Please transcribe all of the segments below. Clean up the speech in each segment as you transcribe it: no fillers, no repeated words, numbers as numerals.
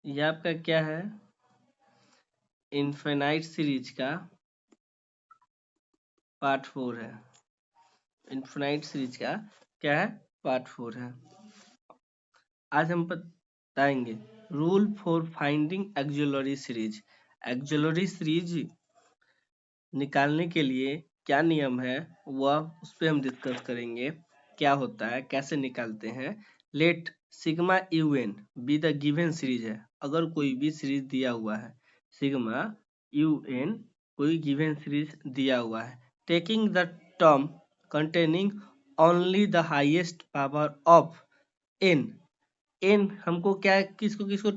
ये आपका क्या है, इनफाइनाइट सीरीज का पार्ट 4 है। इनफाइनाइट सीरीज का क्या है, पार्ट 4 है। आज हम बताएंगे rule for finding auxiliary series. Auxiliary series निकालने के लिए क्या नियम है वह उस पर हम डिस्कस करेंगे, क्या होता है, कैसे निकालते हैं। Let sigma u n be the given series है। अगर कोई भी सीरीज दिया हुआ है, सिग्मा यू एन कोई गिवन सीरीज दिया हुआ है, taking the term containing only the highest power of n. N हमको क्या, किसको किसको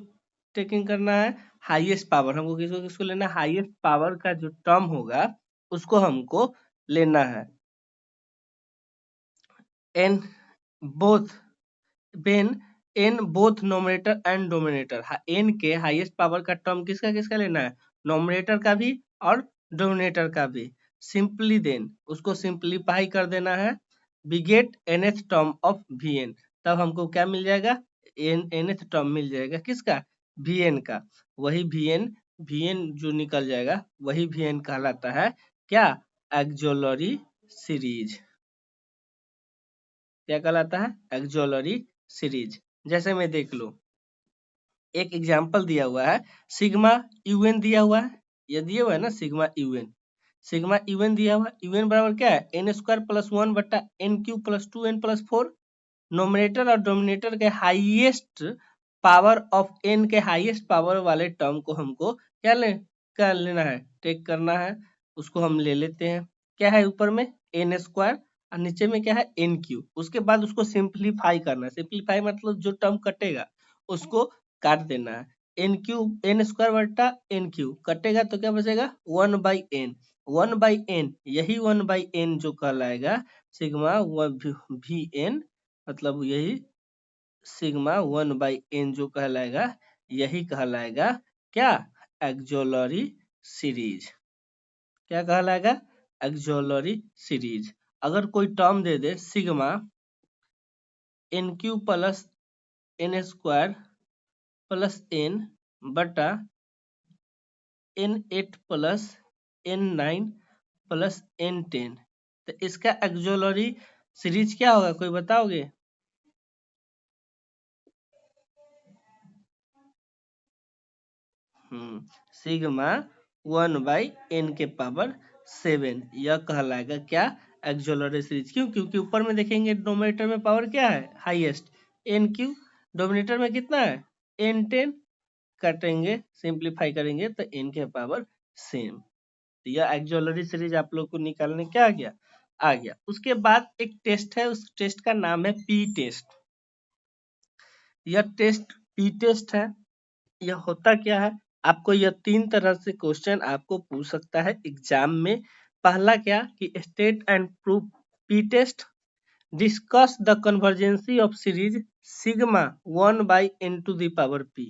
टेकिंग करना है, हाईएस्ट पावर। हमको किसको किसको लेना है, हाईएस्ट पावर का जो टर्म होगा उसको हमको लेना है। N both when n both nominator and dominator. N के हाईएस्ट पावर का टर्म किसका किसका लेना है, नोमिनेटर का भी और डोमिनेटर का भी। सिंपली देन उसको सिंपलीफाई कर देना है, बिगेट nth term of v n. तब हमको क्या मिल जाएगा, nth टर्म मिल जाएगा किसका, वी एन का। वही वी एन जो निकल जाएगा वही वी एन कहलाता है क्या, एक्जुलरी सीरीज। क्या कहलाता है, एक्जुलरी सीरीज। जैसे में देख लो, एक एग्जांपल दिया हुआ है, सिग्मा यूएन दिया हुआ है, ये दिया हुआ है ना सिग्मा यूएन। सिग्मा यूएन दिया हुआ है, यूएन बराबर क्या है, एन स्क्वायर प्लस 1 बट्टा n Q plus 2 n plus 4। Nominator और डोमिनेटर के हाईएस्ट पावर ऑफ एन के हाईएस्ट पावर वाले टर्म को हमको क्या लेना है, टेक करना है। उसको हम ले लेते हैं, क्या है ऊपर में एन स्क्वायर और नीचे में क्या है एन क्यू। उसके बाद उसको सिंप्लीफाई करना है। सिंप्लीफाई मतलब जो टर्म कटेगा उसको काट देना है। एन क्यू एन स्क्वायर बट्टा एन क्यू कटेगा तो क्या बचेगा, 1/n। 1/n यही 1/n जो कहलाएगा सिग्मा वी एन, मतलब यही सिग्मा 1/n जो कहलाएगा यही कहलाएगा क्या, एक्जुलरी सीरीज। क्या कहलाएगा, एक्जुलरी सीरीज। अगर कोई टर्म दे दे sigma n Q plus n square plus n बटा n8 plus n9 plus n10, तो इसका एक्जुलरी सीरीज क्या होगा, कोई बताओगे। सिग्मा 1/n के पावर 7, यह कहलाएगा क्या, एक्जुलरी सीरीज। क्यों, क्योंकि ऊपर में देखेंगे डोमिनेटर में पावर क्या है, हाईएस्ट एन क्यू, डोमिनेटर में कितना है n10, कटेंगे सिंप्लीफाई करेंगे तो n के पावर सेम। तो यह एक्जुलरी सीरीज आप लोग को निकालने क्या आ गया। उसके बाद एक टेस्ट है, उस टेस्ट का नाम है पी टेस्ट। यह टेस्ट पी टेस्ट है। यह होता क्या है, आपको यह 3 तरह से क्वेश्चन आपको पूछ सकता है एग्जाम में। पहला क्या कि state and proof p test, discuss the convergency of series sigma 1/n to the power p।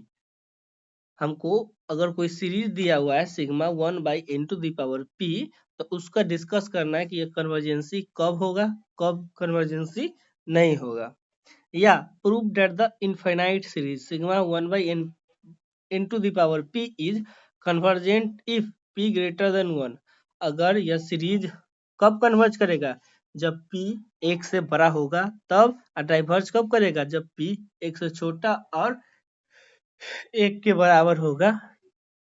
हमको अगर कोई सीरीज दिया हुआ है sigma 1/n to the power p, तो उसका डिस्कस करना है कि ये कन्वर्जेंसी कब होगा, कब कन्वर्जेंसी नहीं होगा। या prove that the infinite series sigma 1/n into the power p is convergent if p greater than 1। अगर यह सीरीज कब कन्वर्ज करेगा, जब p 1 से बड़ा होगा तब। और डाइवर्ज कब करेगा, जब p 1 से छोटा और 1 के बराबर होगा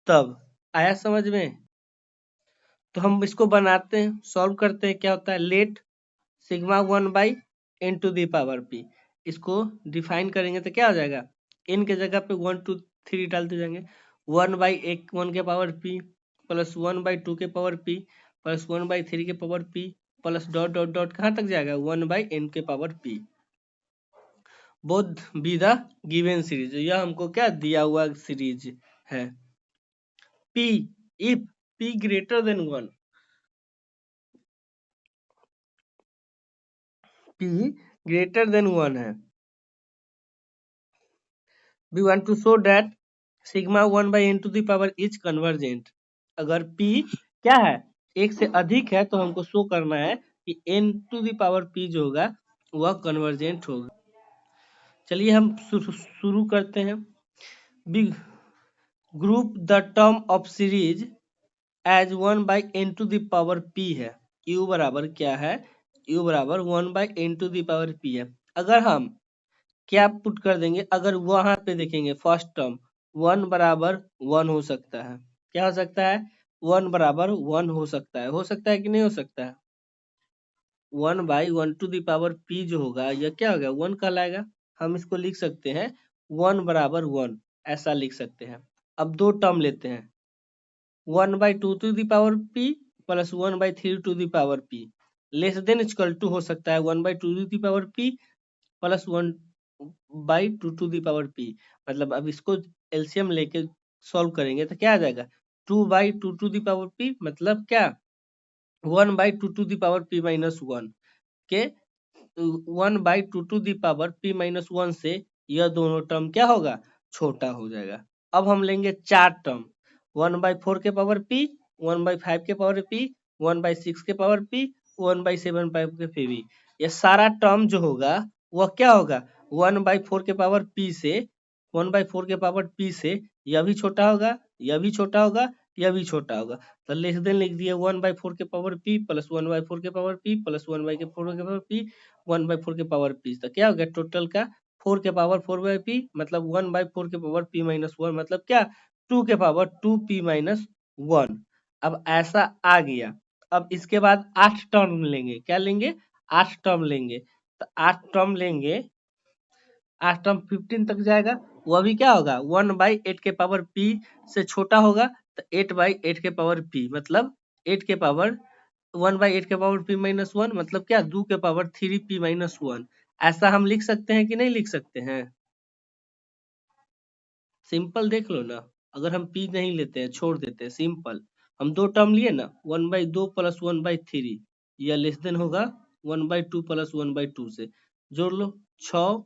तब। आया समझ में। तो हम इसको बनाते हैं, सॉल्व करते हैं। क्या होता है, let sigma 1/n to the power p, इसको डिफाइन करेंगे तो क्या हो जाएगा, n के जगह पे 1 2 3 डालते जाएंगे। 1/1 के पावर p प्लस 1/2 के पावर p प्लस 1/3 के power p plus dot dot dot कहाँ तक जाएगा, 1/n के power p। Both B the given series, यह हमको क्या दिया हुआ सीरीज है। p if p greater than 1, p greater than 1 है। We want to show that sigma 1/n to the power is convergent। अगर p क्या है, 1 से अधिक है तो हमको शो करना है कि n to the power p जो होगा वह कन्वर्जेंट होगा। चलिए हम शुरू करते हैं। Big group the term of series as 1/n⁴ p है। u बराबर क्या है? u बराबर 1/n⁴ है। अगर हम क्या पुट कर देंगे, अगर वहां पे देखेंगे फर्स्ट टर्म 1 बराबर 1 हो सकता है। क्या हो सकता है? 1 बराबर 1 हो सकता है कि नहीं हो सकता है? 1/1⁴ जो होगा यह क्या होगा? 1 कहलाएगा। हम इसको लिख सकते हैं 1 बराबर 1, ऐसा लिख सकते हैं। अब दो टर्म लेते हैं, 1/2⁴ plus 1/3⁴ less than equal to हो सकता है 1/2⁴ प्लस 1/2⁴ मतलब अब इसको एलसीएम लेके सॉल्व करेंगे तो क्या आ जाएगा? 2/2⁴ मतलब क्या? 1/2⁴ के 1/2⁴ से यह दोनों टर्म क्या होगा? छोटा हो जाएगा। अब हम लेंगे चार टर्म, 1/4 के पावर p, 1/5 के पावर p, 1/6 के पावर p, 1/7 के p। ये सारा टर्म जो होगा वह क्या होगा? 1/4 के पावर p से 1/4 के पावर p से यह भी छोटा होगा, यह भी छोटा होगा, यह भी छोटा होगा। तो लेस देन लिख दिए 1/4 के पावर p प्लस 1/4 के पावर p प्लस 1/4 के पावर p 1/4 के पावर p। तो क्या हो गया टोटल का? 4 के पावर 4/p मतलब 1/4 के पावर p माइनस 1 मतलब क्या? 2 के पावर 2p माइनस 1। अब ऐसा आ गया। अब इसके बाद 8 टर्म लेंगे। क्या लेंगे? 8 टर्म लेंगे। तो 8 टर्म लेंगे, 8 टर्म 15 तक जाएगा। वह भी क्या होगा? 1/8 के पावर p से छोटा होगा। तो 8/8 के पावर p मतलब 8 के पावर 1/8 के पावर p माइनस 1 मतलब क्या? 2 के पावर 3p माइनस 1। ऐसा हम लिख सकते हैं कि नहीं लिख सकते हैं? सिंपल देख लो ना। अगर हम p नहीं लेते हैं, छोड़ देते हैं, सिंपल हम दो टर्म लिए ना, 1/2 प्लस 1/3 यह लेस देन होगा 1/2 प्लस 1/2 से। जोड़ लो 6,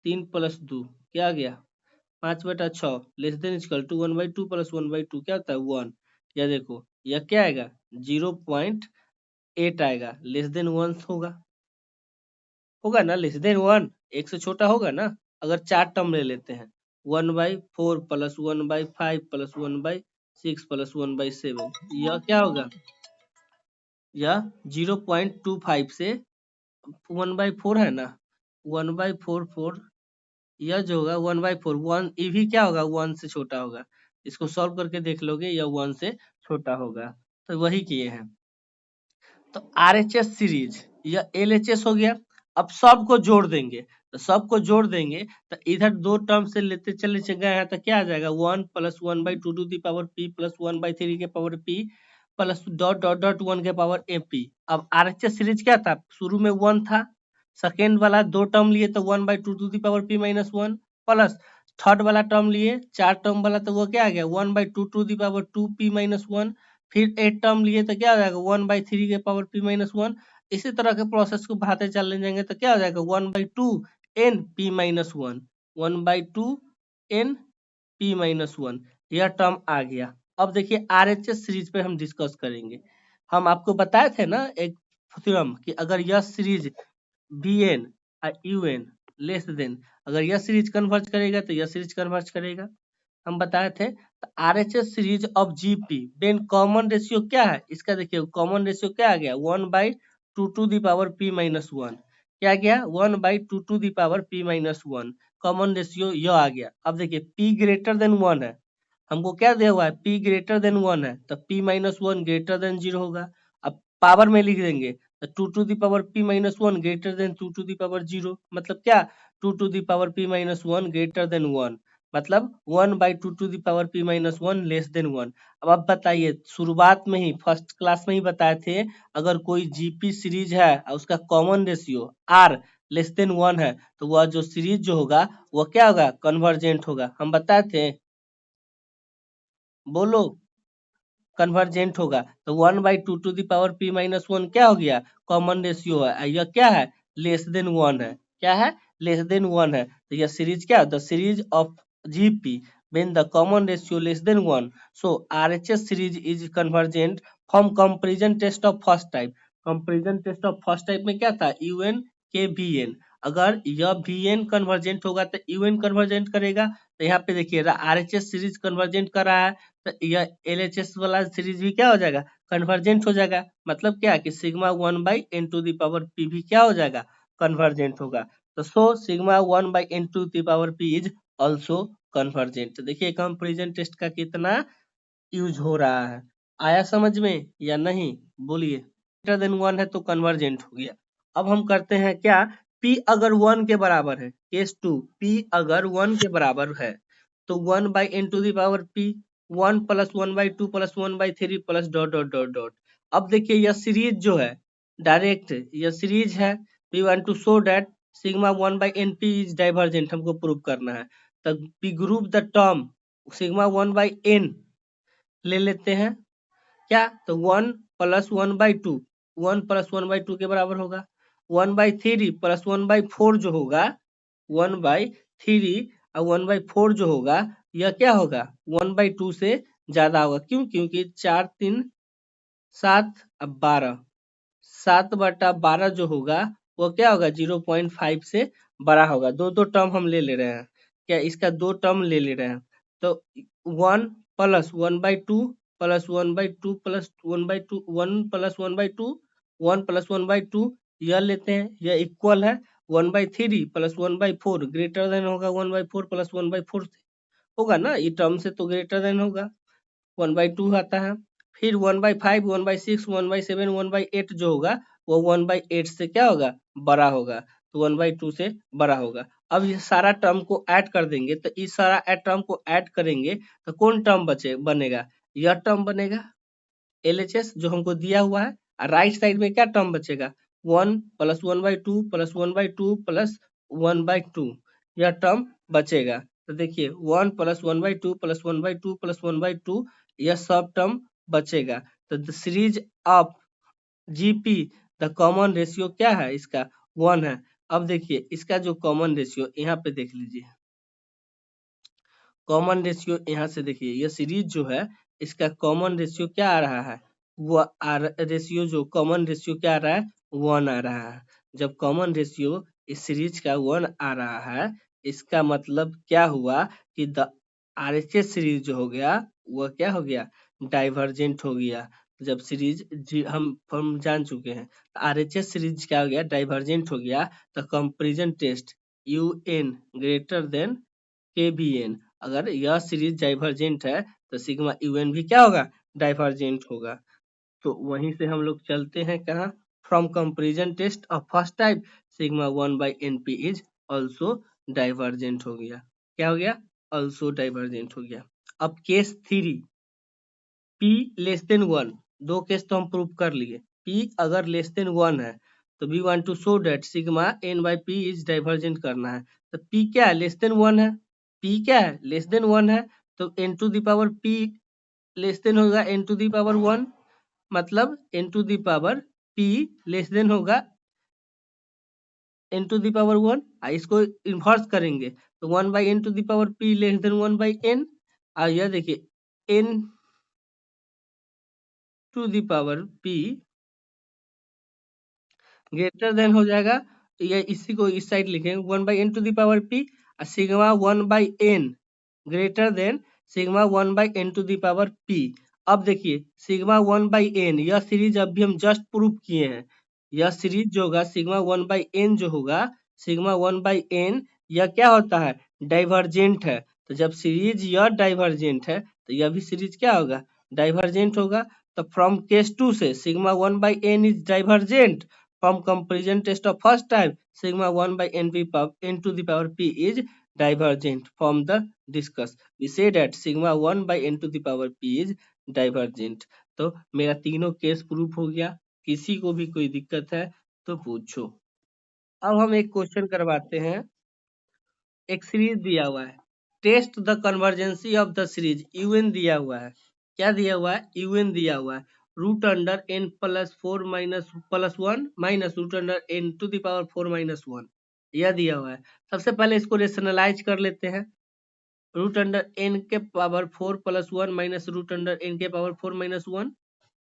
3 प्लस 2 क्या आ गया? 5/6 less than equal to 1/2 plus 1/2 क्या होता है? 1। या देखो यह क्या आएगा? 0.8 आएगा, लेस देन 1 होगा ना? लेस देन 1 एक से छोटा होगा ना? अगर चार टर्म ले लेते हैं, 1/4 प्लस 1/5 प्लस 1/6 प्लस 1/7 यह क्या होगा? यह 0.25 से 1/4 है ना? 1/4 यह जो होगा 1/4 1 ये भी क्या होगा? 1 से छोटा होगा। इसको सॉल्व करके देख लोगे, यह 1 से छोटा होगा। तो वही किए हैं। तो RHS सीरीज यह LHS हो गया। अब सबको जोड़ देंगे, तो सबको जोड़ देंगे तो इधर दो टर्म से लेते चले गए हैं तो क्या आ जाएगा? 1 प्लस 1/2 p प्लस 1/3 के power p plus dot dot dot 1 के पावर AP। अब RHS सीरीज क्या था? शुरू में 1 था, सेकेंड वाला दो टर्म लिए तो 1/2 p माइनस 1 प्लस थर्ड वाला टर्म लिए, चार टर्म वाला तो वो क्या आ गया? 1/2 p माइनस 1। फिर 8 टर्म लिए तो क्या हो जाएगा? 1/3 के पावर p माइनस 1। इसी तरह के प्रोसेस को बढ़ाते चले जाएंगे तो क्या हो जाएगा? 1/2 n p minus 1, 1/2 n p minus 1 यह टर्म आ गया। अब देखिए RHS सीरीज पे हम डिस्कस करेंगे। हम आपको बताए थे ना एक थ्योरम कि अगर यह सीरीज bn और un लेस देन, अगर यह सीरीज कन्वर्ज करेगा तो यह सीरीज कन्वर्ज करेगा, हम बताए थे। तो RHS series of GP then common ratio क्या है इसका? देखिए कॉमन रेशियो क्या आ गया? 1/2 p माइनस 1 क्या आ गया? 1/2 p माइनस 1 कॉमन रेशियो यह आ गया। अब देखिए p ग्रेटर देन 1 है, हमको क्या दिया हुआ है? p ग्रेटर देन 1 है तो p माइनस 1 ग्रेटर देन 0 होगा। अब पावर में लिख देंगे तो 2p माइनस 1 ग्रेटर देन 2 0 मतलब क्या? 2p माइनस 1 ग्रेटर देन 1 मतलब 1/2 p माइनस 1 लेस देन 1। अब आप बताइए, शुरुआत में ही फर्स्ट क्लास में ही बताए थे, अगर कोई जीपी सीरीज है और उसका common ratio r less than 1 है तो वह जो सीरीज जो होगा वह क्या होगा? कन्वर्जेंट होगा। हम बताए थे, बोलो, कन्वर्जेंट होगा। तो 1/2 p माइनस 1 क्या हो गया? कॉमन रेशियो है। यह क्या है? लेस देन 1 है। क्या है? लेस देन 1 है। तो यह सीरीज क्या? The series of GP when the common ratio less than 1, so RHS series is convergent from comparison test of first type। comparison test of first type में क्या था? UN के VN। अगर यह Vn कन्वर्जेंट होगा तो Un convergent करेगा। तो यहाँ पे देखिए RHS सीरीज कन्वर्जेंट कर रहा है, तो यह LHS वाला सीरीज भी क्या हो जाएगा, कन्वर्जेंट हो जाएगा। मतलब क्या कि सिग्मा 1/n⁴ भी क्या हो जाएगा, कन्वर्जेंट होगा। तो sigma 1/n⁴ is also convergent. देखिए कंपैरिजन टेस्ट का कितना यूज हो रहा है, आया समझ में या नहीं, बोलिए। ग्रेटर देन 1 है तो कन्वर्जेंट हो गया। अब हम करते हैं क्या, P अगर 1 के बराबर है, केस 2, P अगर 1 के बराबर है तो 1/n⁴ 1 + 1/2 + 1/3 plus dot dot dot dot. अब देखिए यह सीरीज जो है डायरेक्ट यह सीरीज है, we want to show that sigma 1/np is divergent, हमको प्रूव करना है। तो we group the term sigma 1/n ले लेते हैं क्या, तो 1 + 1/2, 1 + 1/2 के बराबर होगा। 1/3 + 1/4 जो होगा, 1/3 और 1/4 जो होगा, यह क्या होगा, 1/2 से ज्यादा होगा। क्यों, क्योंकि 4 3 7 अब 12, 7/12 जो होगा वो क्या होगा, 0.5 से बड़ा होगा। दो दो टर्म हम ले ले रहे हैं क्या, इसका दो टर्म ले ले रहे हैं। तो 1 + 1/2 + 1/2 + 1/2, 1 + 1/2, 1 + 1/2 यह लेते हैं, यह इक्वल है 1/3 + 1/4 ग्रेटर देन होगा 1/4 + 1/4 से, होगा ना, ये टर्म से तो ग्रेटर देन होगा, 1/2 आता है। फिर 1/5, 1/6, 1/7, 1/8 जो होगा वो 1/8 से क्या होगा, बड़ा होगा, तो 1/2 से बड़ा होगा। अब ये सारा टर्म को ऐड कर देंगे, तो इस सारा टर्म को ऐड करेंगे तो कौन टर्म बनेगा, यह टर्म बनेगा LHS जो हमको दिया हुआ है। और राइट साइड में क्या टर्म बचेगा, 1 + 1/2 + 1/2 + 1/2 यह टर्म बचेगा। तो देखिए 1 + 1/2 + 1/2 + 1/2 यह सब टर्म बचेगा। तो the series of GP the common ratio क्या है इसका, 1 है। अब देखिए इसका जो कॉमन रेशियो यहाँ पे देख लीजिए, कॉमन रेशियो यहाँ से देखिए, यह सीरीज जो है इसका कॉमन रेशियो क्या आ रहा है, वो रेशियो जो कॉमन रेशियो क्या आ रहा है, 1 आ रहा है। जब कॉमन रेशियो इस सीरीज का 1 आ रहा है, इसका मतलब क्या हुआ कि द RHS सीरीज जो हो गया वह क्या हो गया, डाइवर्जेंट हो गया। जब सीरीज हम जान चुके हैं RHS सीरीज क्या हो गया, डाइवर्जेंट हो गया। तो comparison test UN greater than KBN, अगर यह सीरीज डाइवर्जेंट है तो सिग्मा UN भी क्या होगा, डाइवर्जेंट होगा। तो वहीं से हम लोग चलते हैं कहाँ, from comparison test of first type sigma 1/np is also divergent हो गया। क्या हो गया, ऑल्सो डाइवर्जेंट हो गया। अब केस 3, P लेस देन 1, दो केस तो हम प्रूव कर लिए। P अगर लेस देन 1 है तो we want to show that sigma n/p is divergent करना है। तो P क्या है, लेस देन 1 है, P क्या है, लेस देन 1 है, तो n⁴ P लेस देन होगा n⁴ 1, मतलब n⁴ P लेस देन होगा n⁴ 1। इसको इन्वर्स करेंगे तो 1/n⁴P लेस देन 1/n। और यह देखिए n⁴P ग्रेटर देन हो जाएगा, तो ये इसी को इस साइड लिखेंगे 1/n⁴P और sigma 1/n greater than sigma 1/n⁴P। अब देखिए सिग्मा 1/n यह सीरीज अभी हम जस्ट प्रूव किए हैं, यह सीरीज जो होगा सिग्मा 1/n जो होगा, सिग्मा 1/n यह क्या होता है, डाइवर्जेंट है। तो जब सीरीज यह डाइवर्जेंट है तो यह भी सीरीज क्या होगा, डाइवर्जेंट होगा। तो फ्रॉम केस 2 से sigma 1/n is divergent, from comparison test of first type sigma 1/n⁴P is divergent from the discuss, we say that sigma 1/n⁴P is divergent। तो मेरा तीनों केस प्रूफ हो गया, किसी को भी कोई दिक्कत है तो पूछो। अब हम एक क्वेश्चन करवाते हैं, एक सीरीज दिया हुआ है, test the convergency of the series, UN दिया हुआ है, क्या दिया हुआ है, UN दिया हुआ है, √n + 1 माइनस √n⁴ यह दिया हुआ है। सबसे पहले इसको रेशनलाइज कर लेते हैं, √n⁴ + 1 माइनस √n⁴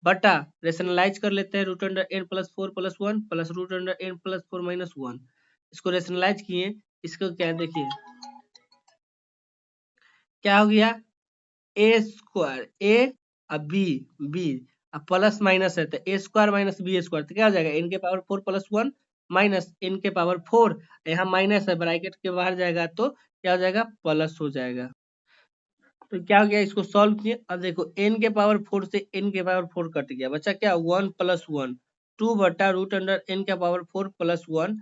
बटा रेशनलाइज कर लेते हैं √n + 4 + 1 प्लस √n + 4 - 1। इसको रेशनलाइज किए, इसको क्या देखिए क्या हो गया, ए स्क्वायर ए और बी अब प्लस माइनस है तो ए स्क्वायर माइनस बी स्क्वायर तो क्या हो जाएगा, एन के पावर 4 प्लस 1 माइनस एन के पावर 4, यहाँ माइनस है ब्रैकेट के बाहर जाएगा तो क्या हो जाएगा, प्लस हो जाएगा। तो क्या हो गया, इसको सॉल्व किए, अब देखो n के पावर 4 से n के पावर 4 कट गया, बचा क्या 1 प्लस 1, 2 बटा रूट अंडर n के power 4 plus 1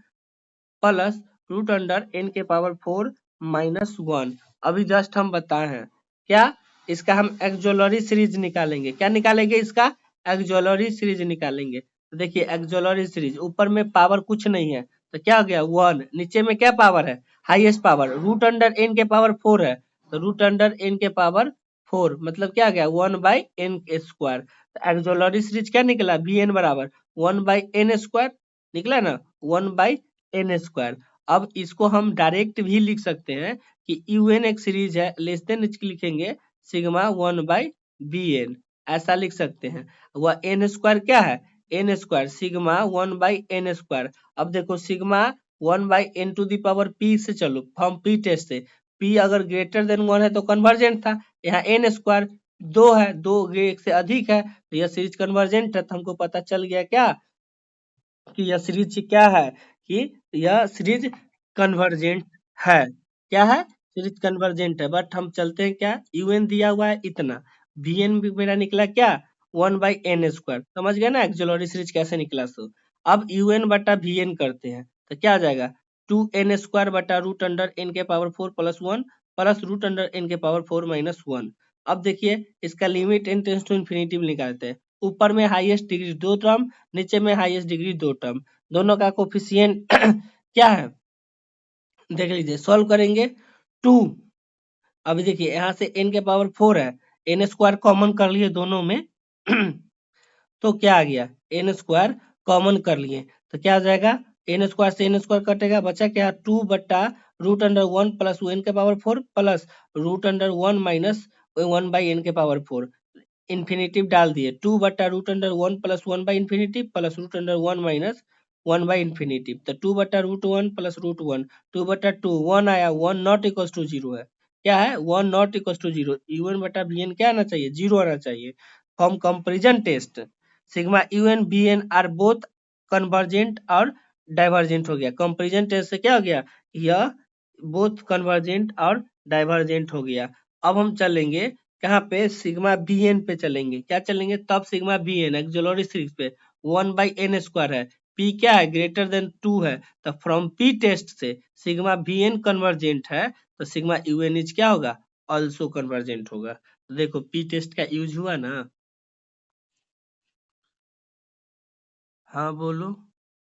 plus root under n के पावर 4 माइनस 1। अभी जस्ट हम बताए हैं क्या, इसका हम एक्सोलरी सीरीज निकालेंगे, क्या निकालेंगे, इसका एक्सोलरी सीरीज निकालेंगे। तो देखिए एक्सोलरी सीरीज, ऊपर में पावर कुछ नहीं है तो क्या हो गया 1, नीचे में क्या पावर है, highest power, root under n के पावर 4 है तो रूट अंडर n के पावर 4 मतलब क्या आ गया 1 बाई एन स्क्वायर। तो एक्सोलरी सीरीज क्या निकला, बी एन बराबर 1 बाई एन स्क्वायर निकला ना, 1 बाई एन स्क्वायर। अब इसको हम डायरेक्ट भी लिख सकते हैं कि यू एन एक सीरीज है, लेस देन लिखेंगे सिग्मा 1 बाई बी एन, ऐसा लिख सकते हैं। वह एन स्क्वायर क्या है, n square sigma 1 by n square. अब देखो sigma 1 by n to the power p से चलो, हम पी टेस्ट से, पी अगर ग्रेटर देन 1 है तो कन्वर्जेंट था, यहाँ एन स्क्वायर 2 है, 2 एक से अधिक है तो यह सीरीज कन्वर्जेंट है। तो हमको पता चल गया क्या कि यह सीरीज क्या है, कि यह सीरीज कन्वर्जेंट है, क्या है, सीरीज कन्वर्जेंट है। बट हम चलते हैं क्या, यूएन दिया हुआ है इतना, वीएन भी मेरा निकला क्या 1 बाई एन स्क्वायर, समझ गए ना एक्सोलरी सीरीज कैसे निकला। सो अब यूएन बटा वीएन करते हैं तो क्या आ जाएगा 2n स्क्वायर बटा रूट अंडर एन के power 4 plus 1 plus root under n के पावर 4 माइनस 1। अब देखिए इसका limit n tends to infinity निकालते हैं, ऊपर में हाईएस्ट डिग्री 2 टर्म, नीचे में हाईएस्ट डिग्री 2 टर्म, दोनों का कोफिशिएंट क्या है देख लीजिए, सॉल्व करेंगे 2। अभी देखिए यहाँ से n के पावर 4 है, n स्क्वायर कॉमन कर लिए दोनों में तो क्या आ गया, n स्क्वायर कॉमन कर लिए तो क्या आ जाएगा, n स्क्वायर से n स्क्वायर कटेगा, बचा क्या 2 बट्टा रूट अंडर 1 प्लस n के power 4 plus root under 1 minus 1 by n के पावर 4, इन्फिनेटिव डाल दिए, 2 बट्टा root under 1 plus 1 by infinitive plus root under 1 minus 1 by infinitive, तो 2 बट्टा रूट 1 प्लस रूट 1, 2 बट्टा 2 1 आया, 1 नॉट इक्वल टू 0 है, क्या है 1 नॉट इक्वल टू 0, un बटा bn क्या आना चाहिए 0 आना चाहिए। From comparison test sigma un bn are both convergent और डाइवर्जेंट हो गया, कंपैरिजन टेस्ट से क्या हो गया, यह बोथ कन्वर्जेंट और डाइवर्जेंट हो गया। अब हम चलेंगे कहाँ पे, सिग्मा बी एन पे चलेंगे, क्या चलेंगे तब sigma b n auxiliary series पे 1 बाई एन स्क्वायर है, पी क्या है ग्रेटर देन 2 है, तो फ्रॉम पी टेस्ट से सिग्मा बी एन कन्वर्जेंट है तो सिग्मा यू एन इज क्या होगा, ऑल्सो कन्वर्जेंट होगा। तो देखो पी टेस्ट का यूज हुआ ना, हाँ बोलो।